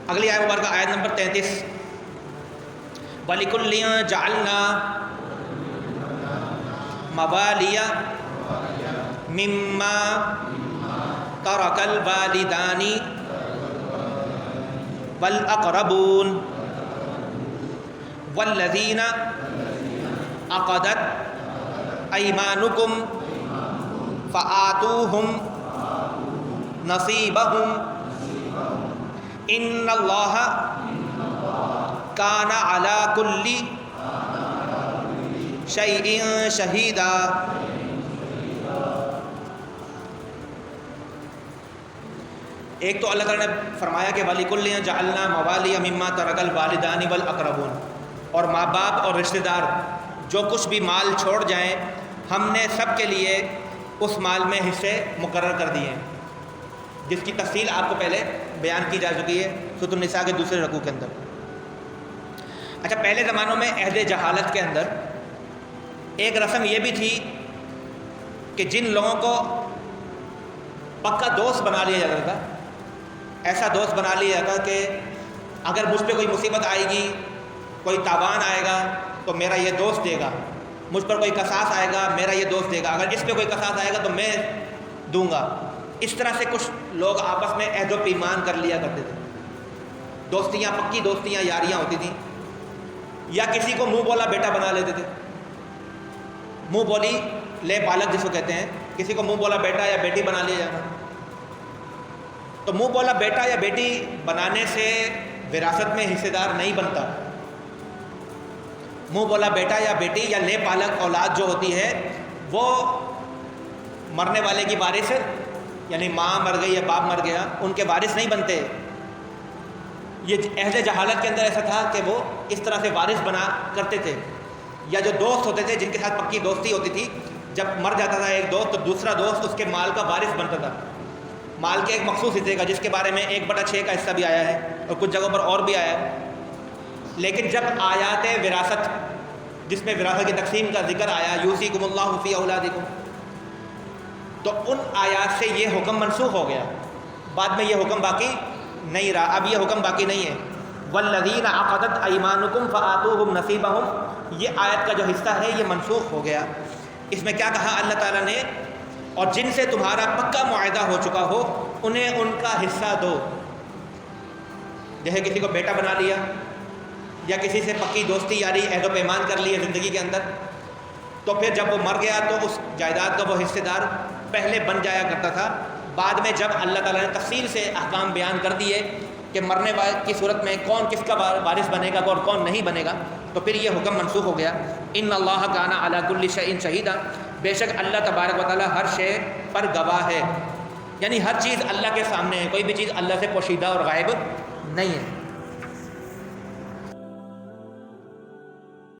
اگلی آیت مبارکہ آیت نمبر 33، وَلِكُلٍّ جَعَلْنَا مَوَالِيَ مِمَّا تَرَكَ الْوَالِدَانِ وَالْأَقْرَبُونَ وَالَّذِينَ عَقَدَتْ أَيْمَانُكُمْ فَآتُوهُمْ نَصِيبَهُمْ إِنَّ اللَّهَ كَانَ عَلَى كُلِّ شَيْءٍ شَهِيدًا۔ ایک تو اللہ تعالیٰ نے فرمایا کہ وَلِكُلٍّ جَعَلْنَا مَوَالِيَ مِمَّا تَرَكَ الْوَالِدَانِ وَالْأَقْرَبُونَ، اور ماں باپ اور رشتہ دار جو کچھ بھی مال چھوڑ جائیں ہم نے سب کے لیے اس مال میں حصے مقرر کر دیے ہیں، جس کی تفصیل آپ کو پہلے بیان کی جا چکی ہے سورۃ النساء کے دوسرے رکوع کے اندر۔ اچھا، پہلے زمانوں میں عہد جہالت کے اندر ایک رسم یہ بھی تھی کہ جن لوگوں کو پکا دوست بنا لیا جاتا تھا، ایسا دوست بنا لیا جاتا کہ اگر مجھ پہ کوئی مصیبت آئے گی، کوئی تاوان آئے گا تو میرا یہ دوست دے گا، مجھ پر کوئی قصاص آئے گا میرا یہ دوست دے گا، اگر اس پہ کوئی قصاص آئے گا تو میں دوں گا۔ اس طرح سے کچھ لوگ آپس میں عہد و پیمان کر لیا کرتے تھے، دوستیاں، پکی دوستیاں، یاریاں ہوتی تھیں، یا کسی کو منہ بولا بیٹا بنا لیتے تھے، منہ بولی لے پالک جس کو کہتے ہیں، کسی کو منہ بولا بیٹا یا بیٹی بنا لیا جاتا۔ تو منہ بولا بیٹا یا بیٹی بنانے سے وراثت میں حصے دار نہیں بنتا۔ منہ بولا بیٹا یا بیٹی یا لے پالک اولاد جو ہوتی ہے وہ مرنے والے کی وارث، یعنی ماں مر گئی یا باپ مر گیا، ان کے وارث نہیں بنتے۔ یہ عہد جہالت کے اندر ایسا تھا کہ وہ اس طرح سے وارث بنا کرتے تھے، یا جو دوست ہوتے تھے جن کے ساتھ پکی دوستی ہوتی تھی، جب مر جاتا تھا ایک دوست تو دوسرا دوست اس کے مال کا وارث بنتا تھا، مال کے ایک مخصوص حصے کا، جس کے بارے میں 1/6 کا حصہ بھی آیا ہے اور کچھ جگہوں پر اور بھی آیا ہے۔ لیکن جب آیات وراثت، جس میں وراثت کی تقسیم کا ذکر آیا، یوصیکم اللہ فی اولادکم، تو ان آیات سے یہ حکم منسوخ ہو گیا، بعد میں یہ حکم باقی نہیں رہا، اب یہ حکم باقی نہیں ہے۔ والذین عقدت ایمانکم فآتوہم نصیبہم، یہ آیت کا جو حصہ ہے یہ منسوخ ہو گیا۔ اس میں کیا کہا اللہ تعالیٰ نے؟ اور جن سے تمہارا پکا معاہدہ ہو چکا ہو انہیں ان کا حصہ دو۔ جیسے کسی کو بیٹا بنا لیا یا کسی سے پکی دوستی یاری عہد و پیمان کر لی ہے زندگی کے اندر، تو پھر جب وہ مر گیا تو اس جائیداد کا وہ حصے دار پہلے بن جایا کرتا تھا۔ بعد میں جب اللہ تعالیٰ نے تفصیل سے احکام بیان کر دیے کہ مرنے والے کی صورت میں کون کس کا وارث بنے گا اور کون نہیں بنے گا، تو پھر یہ حکم منسوخ ہو گیا۔ ان اللہ کان علی کل شیء شہیدا، بے شک اللہ تبارک و تعالیٰ ہر شے پر گواہ ہے، یعنی ہر چیز اللہ کے سامنے ہے، کوئی بھی چیز اللہ سے پوشیدہ اور غائب نہیں ہے۔